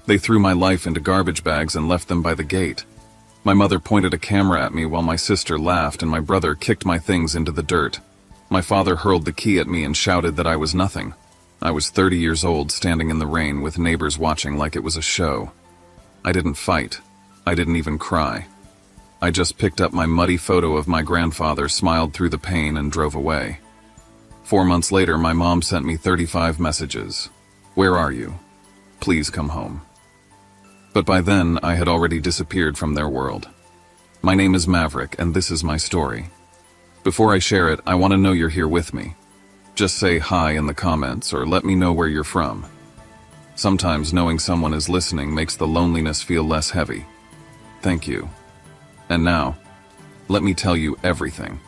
They threw my life into garbage bags and left them by the gate. My mother pointed a camera at me while my sister laughed and my brother kicked my things into the dirt. My father hurled the key at me and shouted that I was nothing. I was 30 years old, standing in the rain with neighbors watching like it was a show. I didn't fight. I didn't even cry. I just picked up my muddy photo of my grandfather, smiled through the pain, and drove away. 4 months later, my mom sent me 35 messages. "Where are you? Please come home." But by then, I had already disappeared from their world. My name is Maverick, and this is my story. Before I share it, I want to know you're here with me. Just say hi in the comments or let me know where you're from. Sometimes knowing someone is listening makes the loneliness feel less heavy. Thank you. And now, let me tell you everything.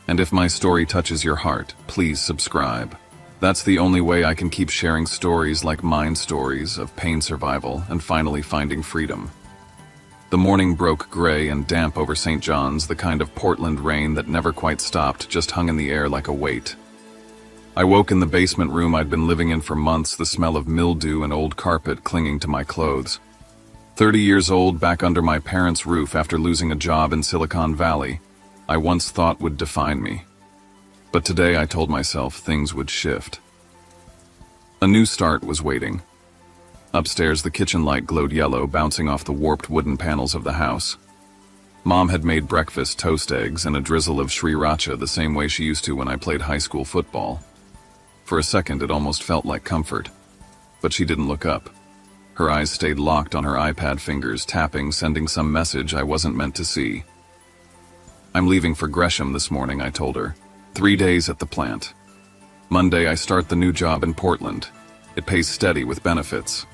And if my story touches your heart, please subscribe. That's the only way I can keep sharing stories like mine, stories of pain survival and finally finding freedom. The morning broke gray and damp over St. John's, the kind of Portland rain that never quite stopped, just hung in the air like a weight. I woke in the basement room I'd been living in for months, the smell of mildew and old carpet clinging to my clothes. 30 years old, back under my parents' roof after losing a job in Silicon Valley, I once thought would define me. But today I told myself things would shift. A new start was waiting. Upstairs, the kitchen light glowed yellow, bouncing off the warped wooden panels of the house. Mom had made breakfast, toast, eggs, and a drizzle of sriracha the same way she used to when I played high school football. For a second, it almost felt like comfort. But she didn't look up. Her eyes stayed locked on her iPad, fingers tapping, sending some message I wasn't meant to see. "I'm leaving for Gresham this morning," I told her. 3 days at the plant. Monday, I start the new job in Portland. It pays steady with benefits.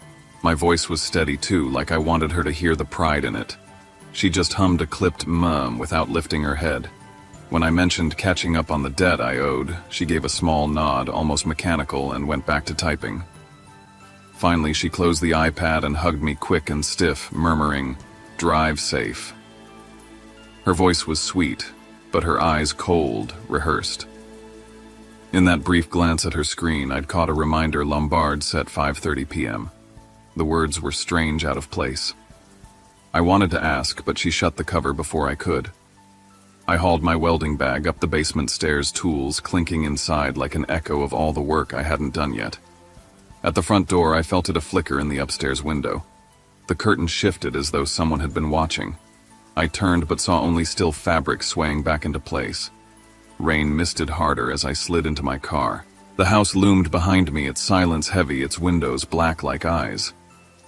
My voice was steady too, like I wanted her to hear the pride in it. She just hummed a clipped without lifting her head. When I mentioned catching up on the debt I owed, she gave a small nod, almost mechanical, and went back to typing. Finally, she closed the iPad and hugged me quick and stiff, murmuring, "Drive safe." Her voice was sweet, but her eyes cold, rehearsed. In that brief glance at her screen, I'd caught a reminder: Lombard set 5:30 p.m. The words were strange, out of place. I wanted to ask, but she shut the cover before I could. I hauled my welding bag up the basement stairs, tools clinking inside like an echo of all the work I hadn't done yet. At the front door, I felt it a flicker in the upstairs window. The curtain shifted as though someone had been watching. I turned but saw only still fabric swaying back into place. Rain misted harder as I slid into my car. The house loomed behind me, its silence heavy, its windows black like eyes.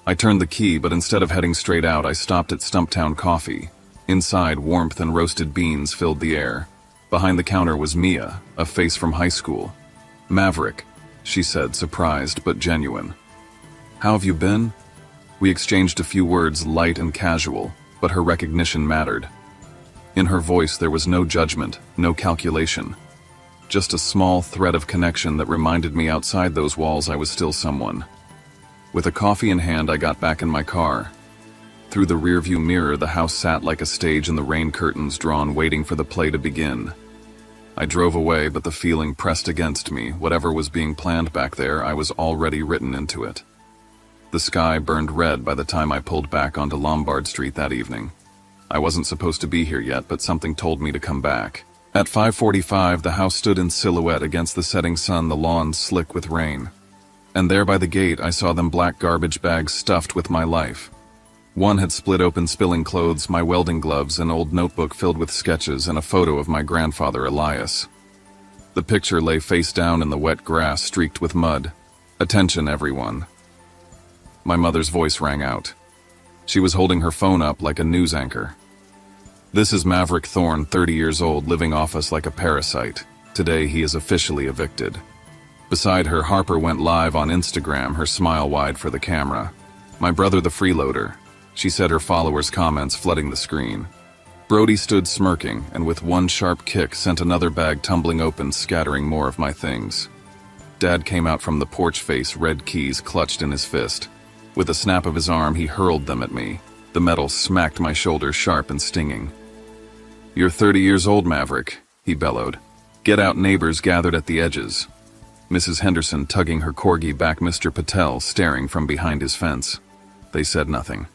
I turned the key, but instead of heading straight out, I stopped at Stumptown Coffee. Inside, warmth and roasted beans filled the air. Behind the counter was Mia, a face from high school. "Maverick," she said, surprised but genuine. "How have you been?" We exchanged a few words, light and casual, but her recognition mattered. In her voice there was no judgment, no calculation. Just a small thread of connection that reminded me outside those walls I was still someone. With a coffee in hand, I got back in my car. Through the rearview mirror, the house sat like a stage in the rain, curtains drawn, waiting for the play to begin. I drove away, but the feeling pressed against me. Whatever was being planned back there, I was already written into it. The sky burned red by the time I pulled back onto Lombard Street that evening. I wasn't supposed to be here yet, but something told me to come back. At 5:45, the house stood in silhouette against the setting sun, the lawn slick with rain. And there by the gate, I saw them black garbage bags stuffed with my life. One had split open, spilling clothes, my welding gloves, an old notebook filled with sketches, and a photo of my grandfather, Elias. The picture lay face down in the wet grass, streaked with mud. "Attention, everyone." My mother's voice rang out. She was holding her phone up like a news anchor. "This is Maverick Thorne, 30 years old, living off us like a parasite. Today he is officially evicted." Beside her, Harper went live on Instagram, her smile wide for the camera. "My brother the freeloader," she said, her followers' comments flooding the screen. Brody stood smirking, and with one sharp kick sent another bag tumbling open, scattering more of my things. Dad came out from the porch, face red, keys clutched in his fist. With a snap of his arm, he hurled them at me. The metal smacked my shoulder, sharp and stinging. "You're 30 years old, Maverick," he bellowed. "Get out." Neighbors gathered at the edges. Mrs. Henderson tugging her corgi back, Mr. Patel staring from behind his fence. They said nothing.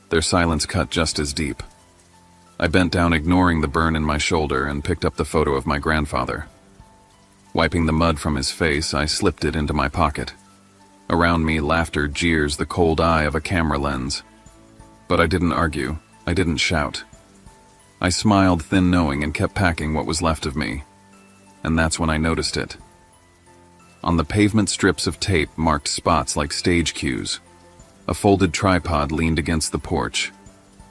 Their silence cut just as deep. I bent down, ignoring the burn in my shoulder, and picked up the photo of my grandfather. Wiping the mud from his face, I slipped it into my pocket. Around me, laughter jeers the cold eye of a camera lens. But I didn't argue. I didn't shout. I smiled, thin knowing, and kept packing what was left of me. And that's when I noticed it. On the pavement, strips of tape marked spots like stage cues. A folded tripod leaned against the porch.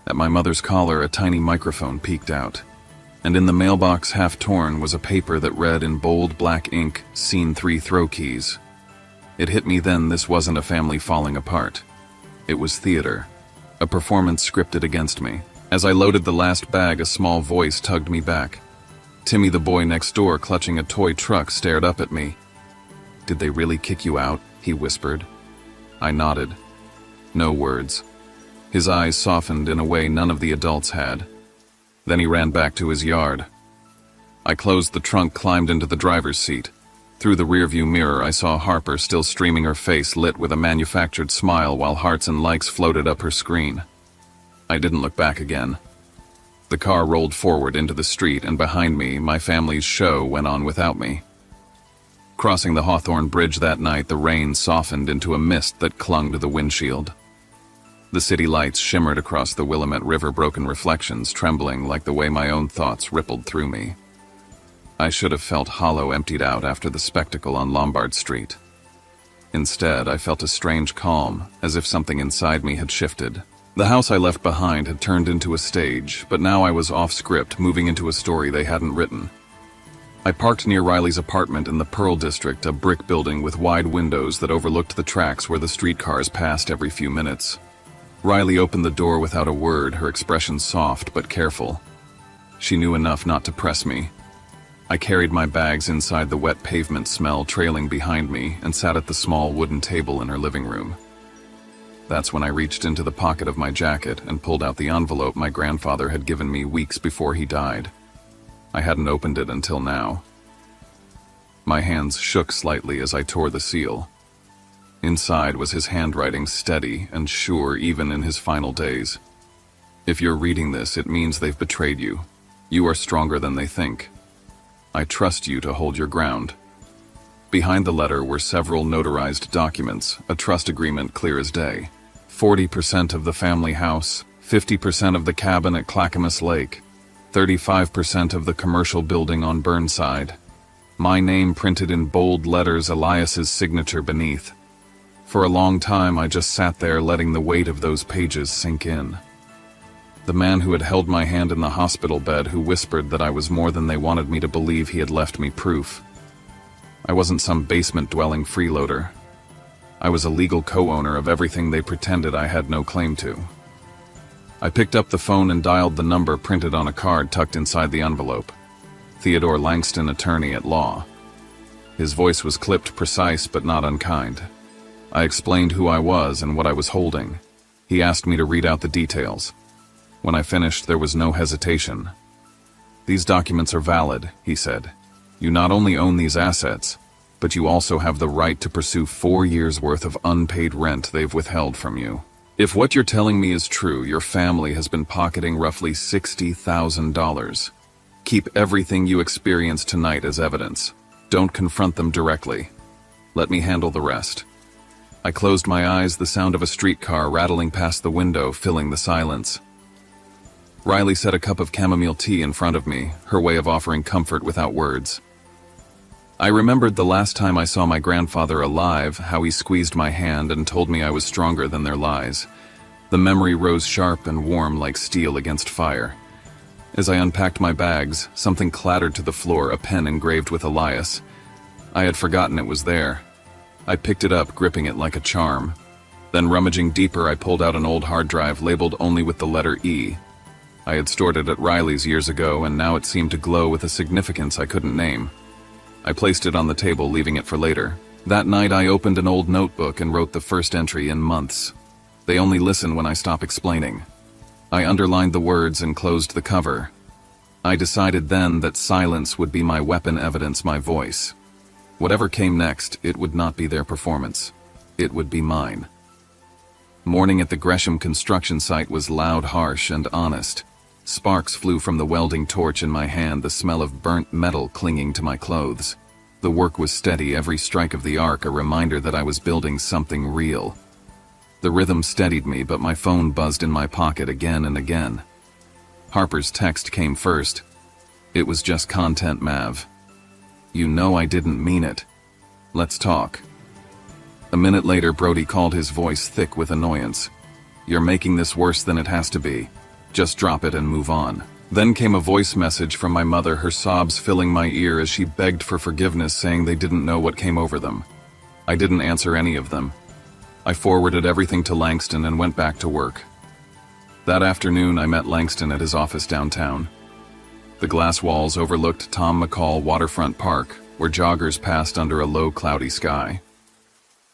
At my mother's collar, a tiny microphone peeked out. And in the mailbox, half torn, was a paper that read in bold black ink, "Scene 3 throw keys." It hit me then this wasn't a family falling apart. It was theater. A performance scripted against me. As I loaded the last bag, a small voice tugged me back. Timmy, the boy next door, clutching a toy truck, stared up at me. "Did they really kick you out?" he whispered. I nodded. No words. His eyes softened in a way none of the adults had. Then he ran back to his yard. I closed the trunk, climbed into the driver's seat. Through the rearview mirror, I saw Harper still streaming, her face lit with a manufactured smile while hearts and likes floated up her screen. I didn't look back again. The car rolled forward into the street, and behind me, my family's show went on without me. Crossing the Hawthorne Bridge that night, the rain softened into a mist that clung to the windshield. The city lights shimmered across the Willamette River, broken reflections trembling like the way my own thoughts rippled through me. I should have felt hollow, emptied out after the spectacle on Lombard Street. Instead, I felt a strange calm, as if something inside me had shifted. The house I left behind had turned into a stage, but now I was off script, moving into a story they hadn't written. I parked near Riley's apartment in the Pearl District, a brick building with wide windows that overlooked the tracks where the streetcars passed every few minutes. Riley opened the door without a word, her expression soft but careful. She knew enough not to press me. I carried my bags inside the wet pavement smell trailing behind me and sat at the small wooden table in her living room. That's when I reached into the pocket of my jacket and pulled out the envelope my grandfather had given me weeks before he died. I hadn't opened it until now. My hands shook slightly as I tore the seal. Inside was his handwriting, steady and sure even in his final days. "If you're reading this, it means they've betrayed you. You are stronger than they think. I trust you to hold your ground." Behind the letter were several notarized documents, a trust agreement clear as day. 40% of the family house, 50% of the cabin at Clackamas Lake, 35% of the commercial building on Burnside. My name printed in bold letters, Elias's signature beneath. For a long time, I just sat there letting the weight of those pages sink in. The man who had held my hand in the hospital bed, who whispered that I was more than they wanted me to believe, he had left me proof. I wasn't some basement-dwelling freeloader. I was a legal co-owner of everything they pretended I had no claim to. I picked up the phone and dialed the number printed on a card tucked inside the envelope. Theodore Langston, attorney at law. His voice was clipped, precise, but not unkind. I explained who I was and what I was holding. He asked me to read out the details. When I finished, there was no hesitation. "These documents are valid," he said. "You not only own these assets, but you also have the right to pursue 4 years' worth of unpaid rent they've withheld from you. If what you're telling me is true, your family has been pocketing roughly $60,000. Keep everything you experienced tonight as evidence. Don't confront them directly. Let me handle the rest." I closed my eyes, the sound of a streetcar rattling past the window filling the silence. Riley set a cup of chamomile tea in front of me, her way of offering comfort without words. I remembered the last time I saw my grandfather alive, how he squeezed my hand and told me I was stronger than their lies. The memory rose sharp and warm like steel against fire. As I unpacked my bags, something clattered to the floor, a pen engraved with Elias. I had forgotten it was there. I picked it up, gripping it like a charm. Then, rummaging deeper, I pulled out an old hard drive labeled only with the letter E. I had stored it at Riley's years ago, and now it seemed to glow with a significance I couldn't name. I placed it on the table, leaving it for later. That night, I opened an old notebook and wrote the first entry in months. They only listen when I stop explaining. I underlined the words and closed the cover. I decided then that silence would be my weapon, evidence, my voice. Whatever came next, it would not be their performance. It would be mine. Morning at the Gresham construction site was loud, harsh, and honest. Sparks flew from the welding torch in my hand, the smell of burnt metal clinging to my clothes. The work was steady, every strike of the arc a reminder that I was building something real. The rhythm steadied me, but my phone buzzed in my pocket again and again. Harper's text came first. It was just content, Mav. You know I didn't mean it. Let's talk. A minute later, Brody called, his voice thick with annoyance. You're making this worse than it has to be. Just drop it and move on. Then came a voice message from my mother, her sobs filling my ear as she begged for forgiveness, saying they didn't know what came over them. I didn't answer any of them. I forwarded everything to Langston and went back to work. That afternoon, I met Langston at his office downtown. The glass walls overlooked Tom McCall Waterfront Park, where joggers passed under a low, cloudy sky.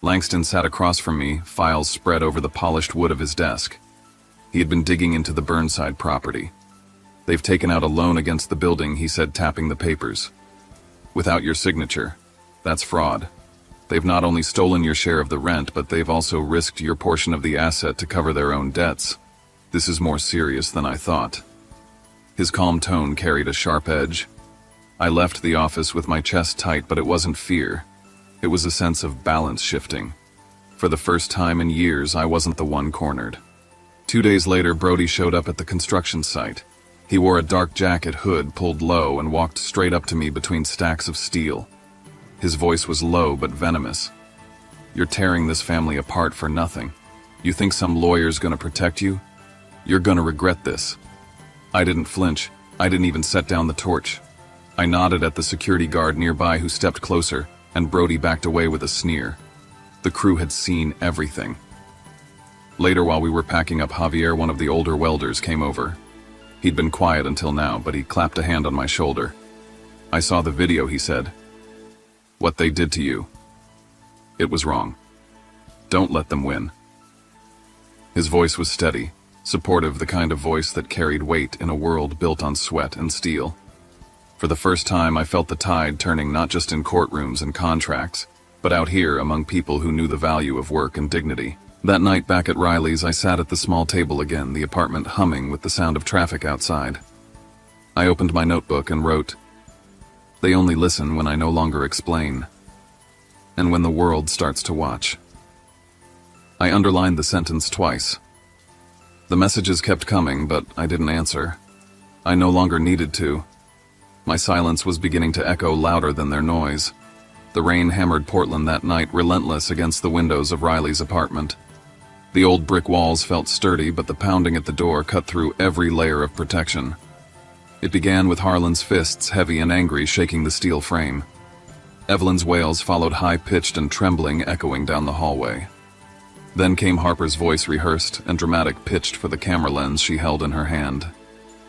Langston sat across from me, files spread over the polished wood of his desk. He had been digging into the Burnside property. They've taken out a loan against the building, he said, tapping the papers. Without your signature. That's fraud. They've not only stolen your share of the rent, but they've also risked your portion of the asset to cover their own debts. This is more serious than I thought. His calm tone carried a sharp edge. I left the office with my chest tight, but it wasn't fear. It was a sense of balance shifting. For the first time in years, I wasn't the one cornered. 2 days later, Brody showed up at the construction site. He wore a dark jacket, hood pulled low, and walked straight up to me between stacks of steel. His voice was low but venomous. You're tearing this family apart for nothing. You think some lawyer's gonna protect you? You're gonna regret this. I didn't flinch. I didn't even set down the torch. I nodded at the security guard nearby, who stepped closer, and Brody backed away with a sneer. The crew had seen everything. Later, while we were packing up, Javier, one of the older welders, came over. He'd been quiet until now, but he clapped a hand on my shoulder. I saw the video, he said. What they did to you. It was wrong. Don't let them win. His voice was steady, supportive, the kind of voice that carried weight in a world built on sweat and steel. For the first time, I felt the tide turning, not just in courtrooms and contracts, but out here among people who knew the value of work and dignity. That night back at Riley's, I sat at the small table again, the apartment humming with the sound of traffic outside. I opened my notebook and wrote, "They only listen when I no longer explain, and when the world starts to watch." I underlined the sentence twice. The messages kept coming, but I didn't answer. I no longer needed to. My silence was beginning to echo louder than their noise. The rain hammered Portland that night, relentless against the windows of Riley's apartment. The old brick walls felt sturdy, but the pounding at the door cut through every layer of protection. It began with Harlan's fists, heavy and angry, shaking the steel frame. Evelyn's wails followed, high-pitched and trembling, echoing down the hallway. Then came Harper's voice, rehearsed and dramatic, pitched for the camera lens she held in her hand.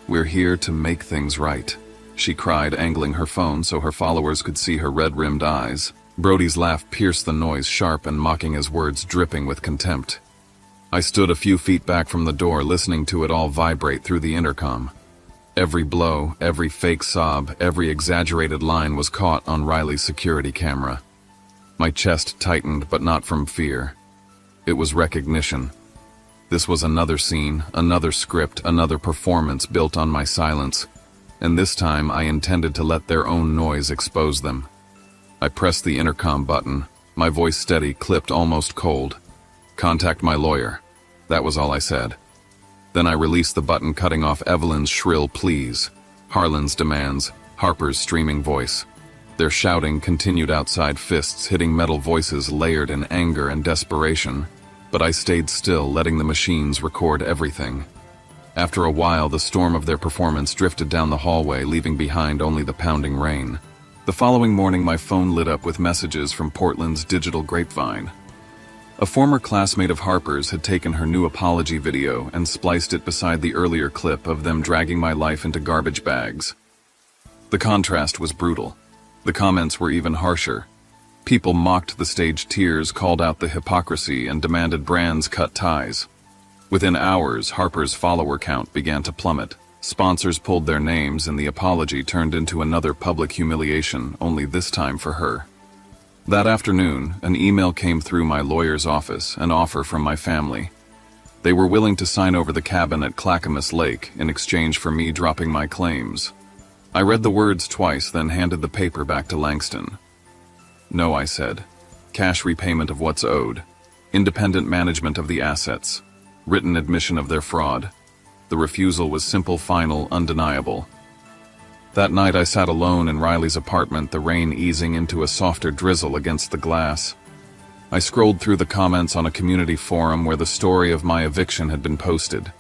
"We're here to make things right," she cried, angling her phone so her followers could see her red-rimmed eyes. Brody's laugh pierced the noise, sharp and mocking, his words dripping with contempt. I stood a few feet back from the door, listening to it all vibrate through the intercom. Every blow, every fake sob, every exaggerated line was caught on Riley's security camera. My chest tightened, but not from fear. It was recognition. This was another scene, another script, another performance built on my silence, and this time I intended to let their own noise expose them. I pressed the intercom button, my voice steady, clipped, almost cold. "Contact my lawyer." That was all I said. Then I released the button, cutting off Evelyn's shrill pleas, Harlan's demands, Harper's streaming voice. Their shouting continued outside, fists hitting metal, voices layered in anger and desperation. But I stayed still, letting the machines record everything. After a while, the storm of their performance drifted down the hallway, leaving behind only the pounding rain. The following morning, my phone lit up with messages from Portland's digital grapevine. A former classmate of Harper's had taken her new apology video and spliced it beside the earlier clip of them dragging my life into garbage bags. The contrast was brutal. The comments were even harsher. People mocked the staged tears, called out the hypocrisy, and demanded brands cut ties. Within hours, Harper's follower count began to plummet. Sponsors pulled their names, and the apology turned into another public humiliation, only this time for her. That afternoon, an email came through my lawyer's office, an offer from my family. They were willing to sign over the cabin at Clackamas Lake in exchange for me dropping my claims. I read the words twice, then handed the paper back to Langston. "No," I said. "Cash repayment of what's owed. Independent management of the assets. Written admission of their fraud." The refusal was simple, final, undeniable. That night I sat alone in Riley's apartment, the rain easing into a softer drizzle against the glass. I scrolled through the comments on a community forum where the story of my eviction had been posted.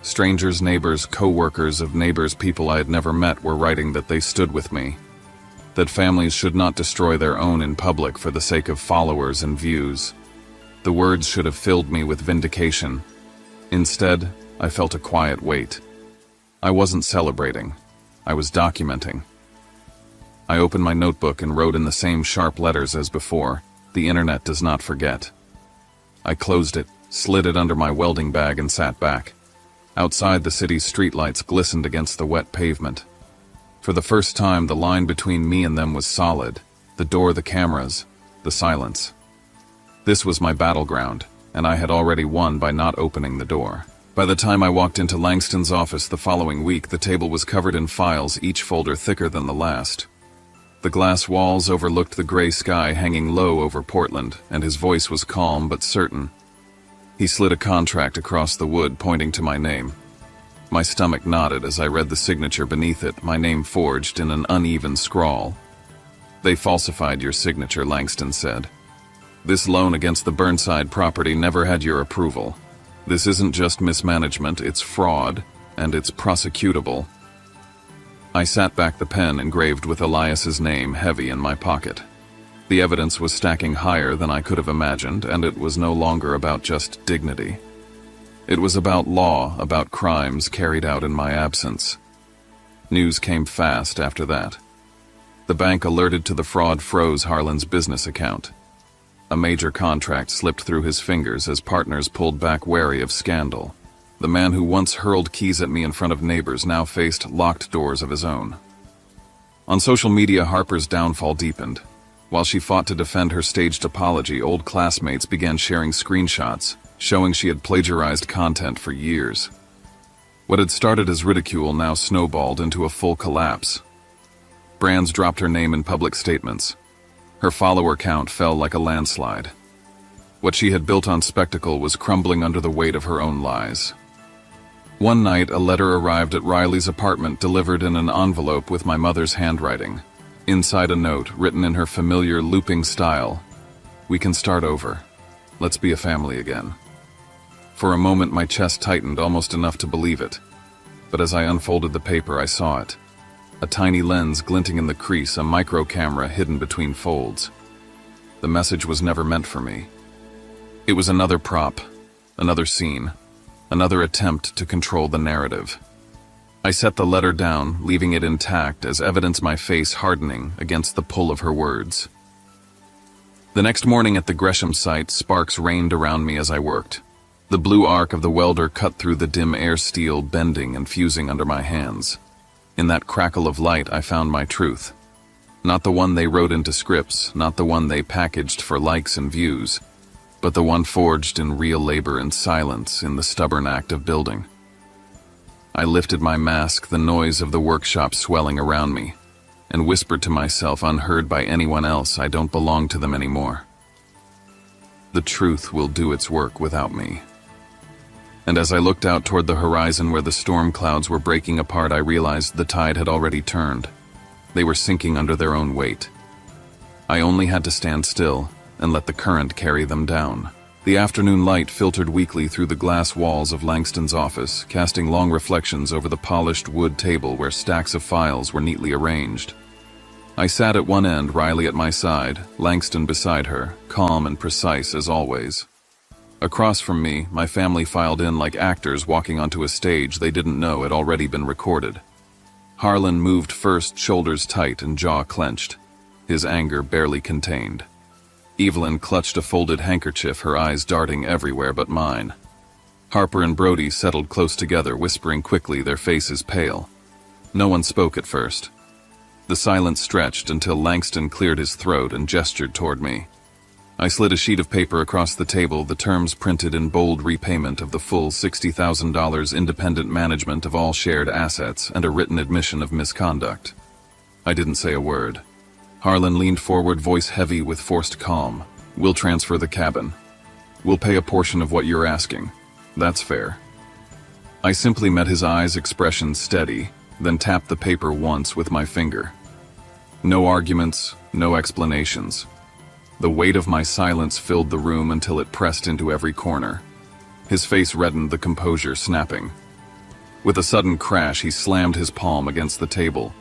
Strangers, neighbors, co-workers of neighbors, people I had never met were writing that they stood with me. That families should not destroy their own in public for the sake of followers and views. The words should have filled me with vindication. Instead, I felt a quiet weight. I wasn't celebrating. I was documenting. I opened my notebook and wrote in the same sharp letters as before, "The internet does not forget." I closed it, slid it under my welding bag, and sat back. Outside, the city's streetlights glistened against the wet pavement. For the first time, the line between me and them was solid. The door, the cameras, the silence. This was my battleground, and I had already won by not opening the door. By the time I walked into Langston's office the following week, the table was covered in files, each folder thicker than the last. The glass walls overlooked the gray sky hanging low over Portland, and his voice was calm but certain. He slid a contract across the wood, pointing to my name. My stomach knotted as I read the signature beneath it, my name forged in an uneven scrawl. "They falsified your signature," Langston said. "This loan against the Burnside property never had your approval. This isn't just mismanagement, it's fraud, and it's prosecutable." I sat back, the pen engraved with Elias's name heavy in my pocket. The evidence was stacking higher than I could have imagined, and it was no longer about just dignity. It was about law, about crimes carried out in my absence. News came fast after that. The bank alerted to the fraud froze Harlan's business account. A major contract slipped through his fingers as partners pulled back, wary of scandal. The man who once hurled keys at me in front of neighbors now faced locked doors of his own. On social media, Harper's downfall deepened. While she fought to defend her staged apology, old classmates began sharing screenshots, showing she had plagiarized content for years. What had started as ridicule now snowballed into a full collapse. Brands dropped her name in public statements. Her follower count fell like a landslide. What she had built on spectacle was crumbling under the weight of her own lies. One night, a letter arrived at Riley's apartment, delivered in an envelope with my mother's handwriting. Inside, a note, written in her familiar looping style. "We can start over. Let's be a family again." For a moment, my chest tightened, almost enough to believe it. But as I unfolded the paper, I saw it. A tiny lens glinting in the crease, a micro camera hidden between folds. The message was never meant for me. It was another prop, another scene, another attempt to control the narrative. I set the letter down, leaving it intact as evidence, my face hardening against the pull of her words. The next morning at the Gresham site, sparks rained around me as I worked. The blue arc of the welder cut through the dim air steel, bending and fusing under my hands. In that crackle of light, I found my truth. Not the one they wrote into scripts, not the one they packaged for likes and views, but the one forged in real labor and silence, in the stubborn act of building. I lifted my mask, the noise of the workshop swelling around me, and whispered to myself, unheard by anyone else, I don't belong to them anymore. The truth will do its work without me. And as I looked out toward the horizon where the storm clouds were breaking apart, I realized the tide had already turned. They were sinking under their own weight. I only had to stand still and let the current carry them down. The afternoon light filtered weakly through the glass walls of Langston's office, casting long reflections over the polished wood table where stacks of files were neatly arranged. I sat at one end, Riley at my side, Langston beside her, calm and precise as always. Across from me, my family filed in like actors walking onto a stage they didn't know had already been recorded. Harlan moved first, shoulders tight and jaw clenched, his anger barely contained. Evelyn clutched a folded handkerchief, her eyes darting everywhere but mine. Harper and Brody settled close together, whispering quickly, their faces pale. No one spoke at first. The silence stretched until Langston cleared his throat and gestured toward me. I slid a sheet of paper across the table, the terms printed in bold: repayment of the full $60,000, independent management of all shared assets, and a written admission of misconduct. I didn't say a word. Harlan leaned forward, voice heavy with forced calm. We'll transfer the cabin. We'll pay a portion of what you're asking. That's fair. I simply met his eyes, expression steady, then tapped the paper once with my finger. No arguments, no explanations. The weight of my silence filled the room until it pressed into every corner. His face reddened, the composure snapping. With a sudden crash, he slammed his palm against the table.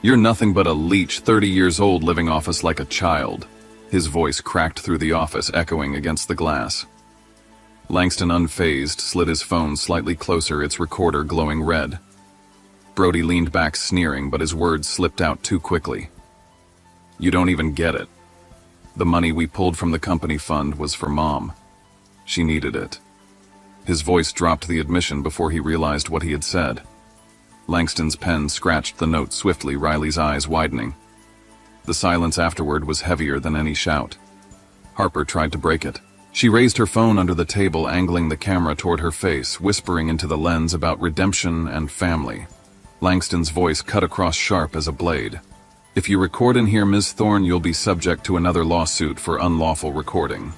You're nothing but a leech, 30 years old, living off us like a child. His voice cracked through the office, echoing against the glass. Langston, unfazed, slid his phone slightly closer, its recorder glowing red. Brody leaned back, sneering, but his words slipped out too quickly. You don't even get it. The money we pulled from the company fund was for Mom. She needed it. His voice dropped the admission before he realized what he had said. Langston's pen scratched the note swiftly, Riley's eyes widening. The silence afterward was heavier than any shout. Harper tried to break it. She raised her phone under the table, angling the camera toward her face, whispering into the lens about redemption and family. Langston's voice cut across, sharp as a blade. If you record in here, Ms. Thorne, you'll be subject to another lawsuit for unlawful recording.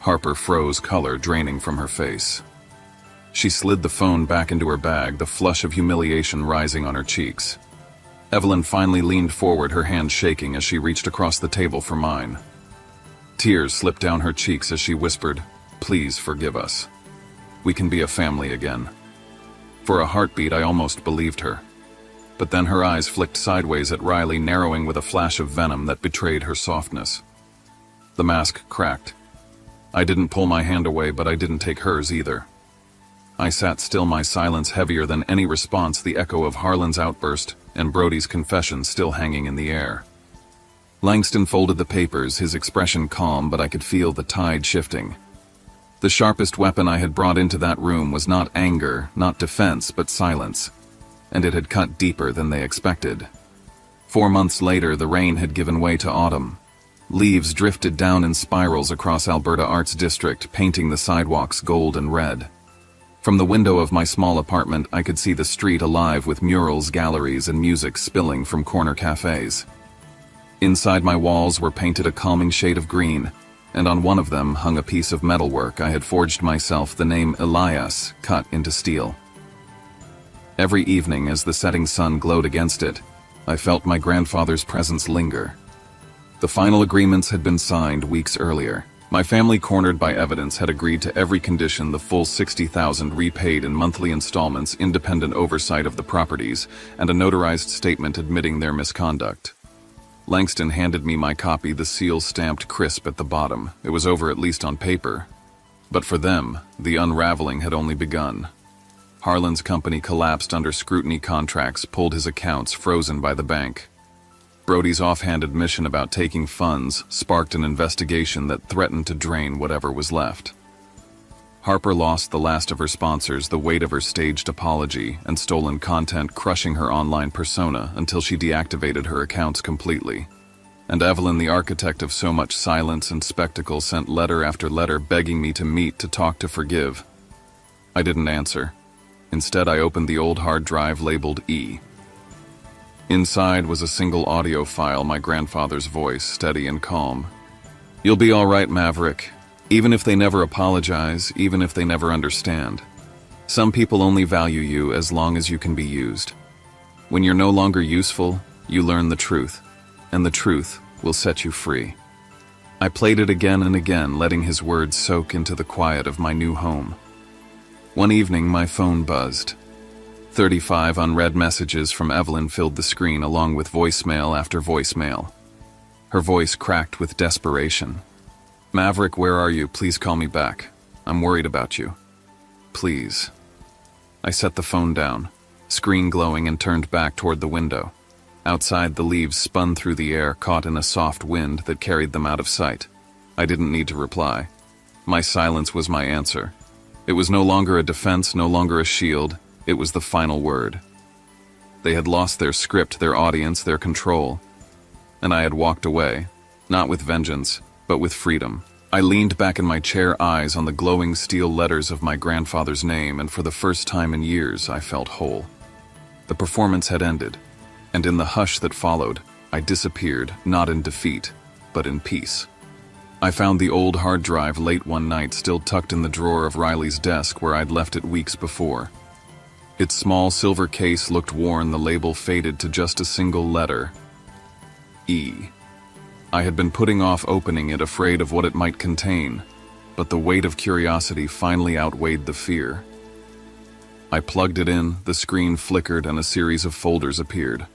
Harper froze, color draining from her face. She slid the phone back into her bag, the flush of humiliation rising on her cheeks. Evelyn finally leaned forward, her hand shaking as she reached across the table for mine. Tears slipped down her cheeks as she whispered, "Please forgive us. We can be a family again." For a heartbeat, I almost believed her. But then her eyes flicked sideways at Riley, narrowing with a flash of venom that betrayed her softness. The mask cracked. I didn't pull my hand away, but I didn't take hers either. I sat still, my silence heavier than any response, the echo of Harlan's outburst and Brody's confession still hanging in the air. Langston folded the papers, his expression calm, but I could feel the tide shifting. The sharpest weapon I had brought into that room was not anger, not defense, but silence. And it had cut deeper than they expected. 4 months later, the rain had given way to autumn. Leaves drifted down in spirals across Alberta Arts District, painting the sidewalks gold and red. From the window of my small apartment, I could see the street alive with murals, galleries, and music spilling from corner cafes. Inside my walls were painted a calming shade of green, and on one of them hung a piece of metalwork I had forged myself, the name Elias cut into steel. Every evening, as the setting sun glowed against it, I felt my grandfather's presence linger. The final agreements had been signed weeks earlier. My family, cornered by evidence, had agreed to every condition, the full $60,000 repaid in monthly installments, independent oversight of the properties, and a notarized statement admitting their misconduct. Langston handed me my copy, the seal stamped crisp at the bottom. It was over, at least on paper. But for them, the unraveling had only begun. Harlan's company collapsed under scrutiny, contracts pulled, his accounts frozen by the bank. Brody's offhand admission about taking funds sparked an investigation that threatened to drain whatever was left. Harper lost the last of her sponsors, the weight of her staged apology and stolen content crushing her online persona until she deactivated her accounts completely. And Evelyn, the architect of so much silence and spectacle, sent letter after letter begging me to meet, to talk, to forgive. I didn't answer. Instead, I opened the old hard drive labeled E. Inside was a single audio file, my grandfather's voice, steady and calm. "You'll be all right, Maverick. Even if they never apologize, even if they never understand. Some people only value you as long as you can be used. When you're no longer useful, you learn the truth, and the truth will set you free." I played it again and again, letting his words soak into the quiet of my new home. One evening, my phone buzzed. 35 unread messages from Evelyn filled the screen, along with voicemail after voicemail. Her voice cracked with desperation. "Maverick, where are you? Please call me back. I'm worried about you. Please." I set the phone down, screen glowing, and turned back toward the window. Outside, the leaves spun through the air, caught in a soft wind that carried them out of sight. I didn't need to reply. My silence was my answer. It was no longer a defense, no longer a shield. It was the final word. They had lost their script, their audience, their control. And I had walked away, not with vengeance, but with freedom. I leaned back in my chair, eyes on the glowing steel letters of my grandfather's name, and for the first time in years, I felt whole. The performance had ended, and in the hush that followed, I disappeared, not in defeat, but in peace. I found the old hard drive late one night, still tucked in the drawer of Riley's desk where I'd left it weeks before. Its small silver case looked worn, the label faded to just a single letter, E. I had been putting off opening it, afraid of what it might contain, but the weight of curiosity finally outweighed the fear. I plugged it in, the screen flickered, and a series of folders appeared.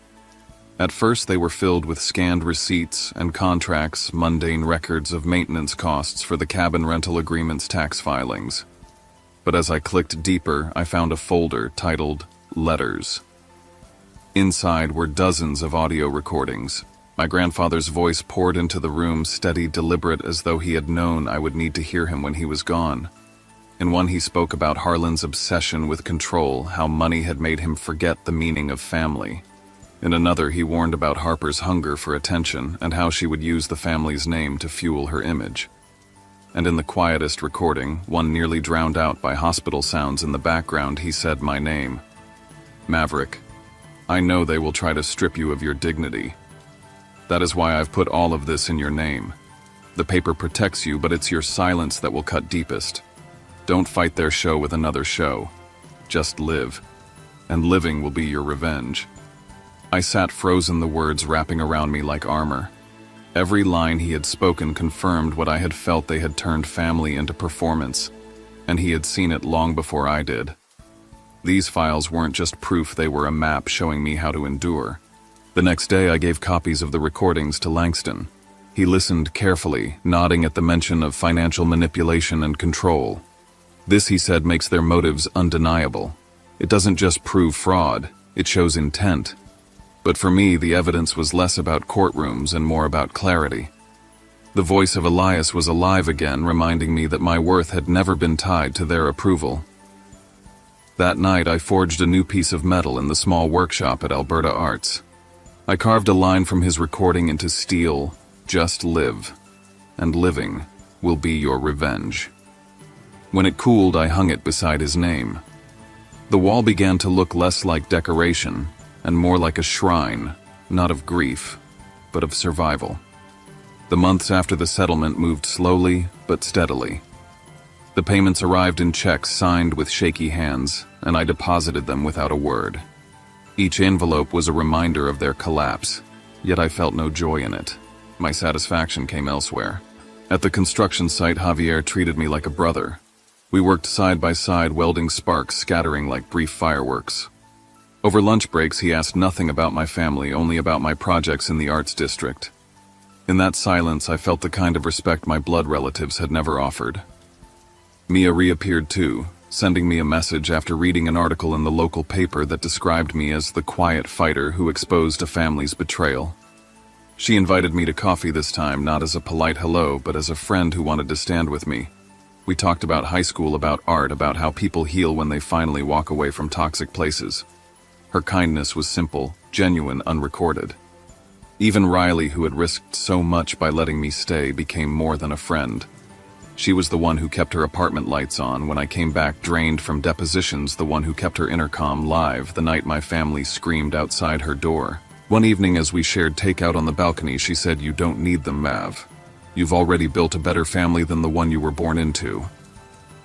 At first they were filled with scanned receipts and contracts, mundane records of maintenance costs for the cabin rental agreement's tax filings. But as I clicked deeper, I found a folder titled Letters. Inside were dozens of audio recordings. My grandfather's voice poured into the room, steady, deliberate, as though he had known I would need to hear him when he was gone. In one, he spoke about Harlan's obsession with control, how money had made him forget the meaning of family. In another, he warned about Harper's hunger for attention and how she would use the family's name to fuel her image. And in the quietest recording, one nearly drowned out by hospital sounds in the background, he said my name. Maverick, I know they will try to strip you of your dignity. That is why I've put all of this in your name. The paper protects you, but it's your silence that will cut deepest. Don't fight their show with another show. Just live. And living will be your revenge. I sat frozen, the words wrapping around me like armor. Every line he had spoken confirmed what I had felt. They had turned family into performance, and he had seen it long before I did. These files weren't just proof, they were a map showing me how to endure. The next day I gave copies of the recordings to Langston. He listened carefully, nodding at the mention of financial manipulation and control. This, he said, makes their motives undeniable. It doesn't just prove fraud, it shows intent. But for me, the evidence was less about courtrooms and more about clarity. The voice of Elias was alive again, reminding me that my worth had never been tied to their approval. That night I forged a new piece of metal in the small workshop at Alberta Arts. I carved a line from his recording into steel: just live, and living will be your revenge. When it cooled, I hung it beside his name. The wall began to look less like decoration and more like a shrine, not of grief, but of survival. The months after the settlement moved slowly but steadily. The payments arrived in checks signed with shaky hands, and I deposited them without a word. Each envelope was a reminder of their collapse, yet I felt no joy in it. My satisfaction came elsewhere. At the construction site, Javier treated me like a brother. We worked side by side, welding sparks scattering like brief fireworks. Over lunch breaks, he asked nothing about my family, only about my projects in the arts district. In that silence, I felt the kind of respect my blood relatives had never offered. Mia reappeared too, sending me a message after reading an article in the local paper that described me as the quiet fighter who exposed a family's betrayal. She invited me to coffee this time, not as a polite hello, but as a friend who wanted to stand with me. We talked about high school, about art, about how people heal when they finally walk away from toxic places. Her kindness was simple, genuine, unrecorded. Even Riley, who had risked so much by letting me stay, became more than a friend. She was the one who kept her apartment lights on when I came back drained from depositions, the one who kept her intercom live the night my family screamed outside her door. One evening as we shared takeout on the balcony, she said, "You don't need them, Mav. You've already built a better family than the one you were born into."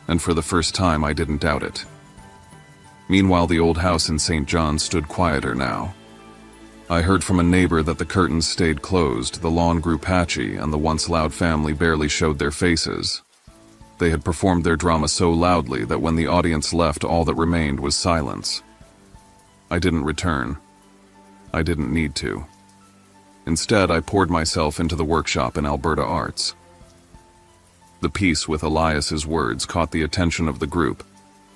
And for the first time, I didn't doubt it. Meanwhile, the old house in St. John stood quieter now. I heard from a neighbor that the curtains stayed closed, the lawn grew patchy, and the once loud family barely showed their faces. They had performed their drama so loudly that when the audience left, all that remained was silence. I didn't return. I didn't need to. Instead, I poured myself into the workshop in Alberta Arts. The piece with Elias's words caught the attention of the group,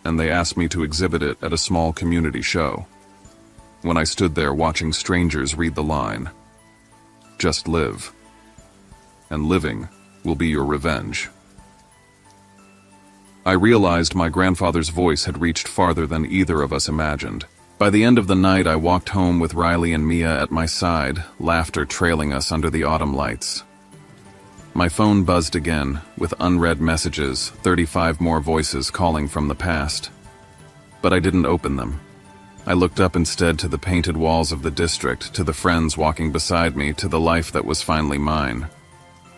and they asked me to exhibit it at a small community show. When I stood there watching strangers read the line, "Just live, and living will be your revenge," I realized my grandfather's voice had reached farther than either of us imagined. By the end of the night, I walked home with Riley and Mia at my side, laughter trailing us under the autumn lights. My phone buzzed again, with unread messages, 35 more voices calling from the past. But I didn't open them. I looked up instead to the painted walls of the district, to the friends walking beside me, to the life that was finally mine.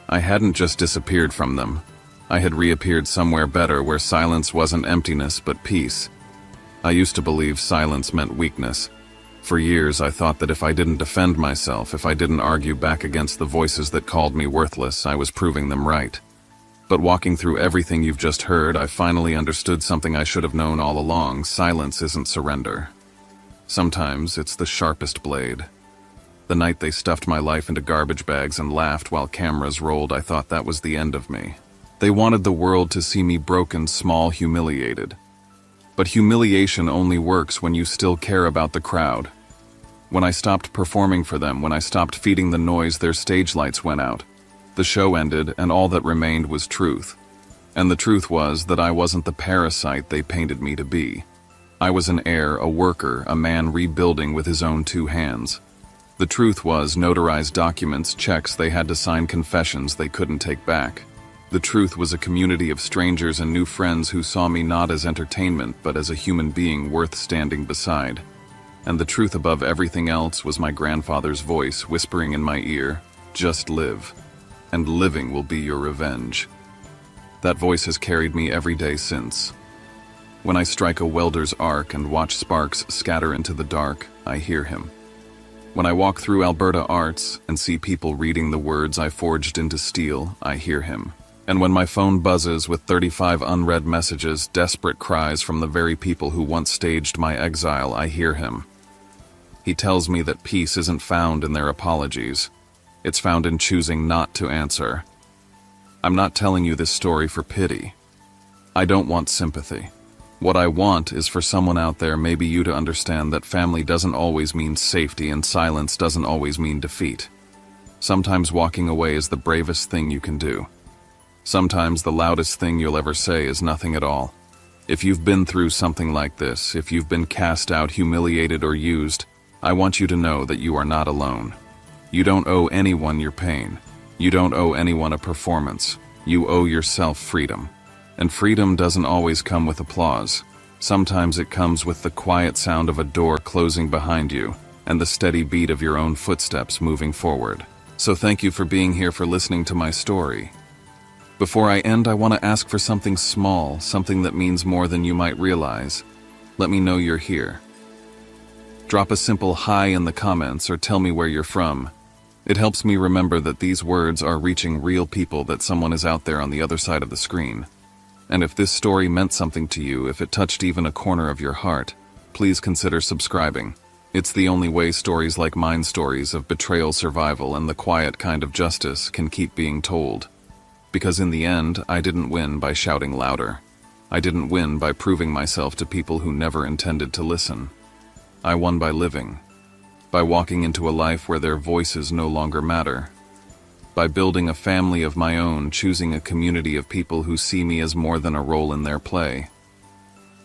I hadn't just disappeared from them. I had reappeared somewhere better, where silence wasn't emptiness but peace. I used to believe silence meant weakness. For years I thought that if I didn't defend myself, if I didn't argue back against the voices that called me worthless, I was proving them right. But walking through everything you've just heard, I finally understood something I should have known all along. Silence isn't surrender. Sometimes it's the sharpest blade. The night they stuffed my life into garbage bags and laughed while cameras rolled, I thought that was the end of me. They wanted the world to see me broken, small, humiliated. But humiliation only works when you still care about the crowd. When I stopped performing for them, when I stopped feeding the noise, their stage lights went out. The show ended, and all that remained was truth. And the truth was that I wasn't the parasite they painted me to be. I was an heir, a worker, a man rebuilding with his own 2 hands. The truth was notarized documents, checks they had to sign, confessions they couldn't take back. The truth was a community of strangers and new friends who saw me not as entertainment but as a human being worth standing beside. And the truth above everything else was my grandfather's voice whispering in my ear, "Just live, and living will be your revenge." That voice has carried me every day since. When I strike a welder's arc and watch sparks scatter into the dark, I hear him. When I walk through Alberta Arts and see people reading the words I forged into steel, I hear him. And when my phone buzzes with 35 unread messages, desperate cries from the very people who once staged my exile, I hear him. He tells me that peace isn't found in their apologies. It's found in choosing not to answer. I'm not telling you this story for pity. I don't want sympathy. What I want is for someone out there, maybe you, to understand that family doesn't always mean safety and silence doesn't always mean defeat. Sometimes walking away is the bravest thing you can do. Sometimes the loudest thing you'll ever say is nothing at all. If you've been through something like this, if you've been cast out, humiliated, or used, I want you to know that you are not alone. You don't owe anyone your pain. You don't owe anyone a performance. You owe yourself freedom. And freedom doesn't always come with applause. Sometimes it comes with the quiet sound of a door closing behind you and the steady beat of your own footsteps moving forward. So thank you for being here, for listening to my story. Before I end, I want to ask for something small, something that means more than you might realize. Let me know you're here. Drop a simple hi in the comments or tell me where you're from. It helps me remember that these words are reaching real people, that someone is out there on the other side of the screen. And if this story meant something to you, if it touched even a corner of your heart, please consider subscribing. It's the only way stories like mine, stories of betrayal, survival, and the quiet kind of justice, can keep being told. Because in the end, I didn't win by shouting louder. I didn't win by proving myself to people who never intended to listen. I won by living. By walking into a life where their voices no longer matter. By building a family of my own, choosing a community of people who see me as more than a role in their play.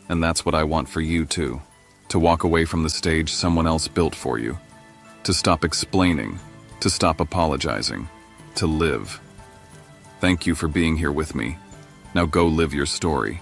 And that's what I want for you too. To walk away from the stage someone else built for you. To stop explaining. To stop apologizing. To live. Thank you for being here with me. Now go live your story.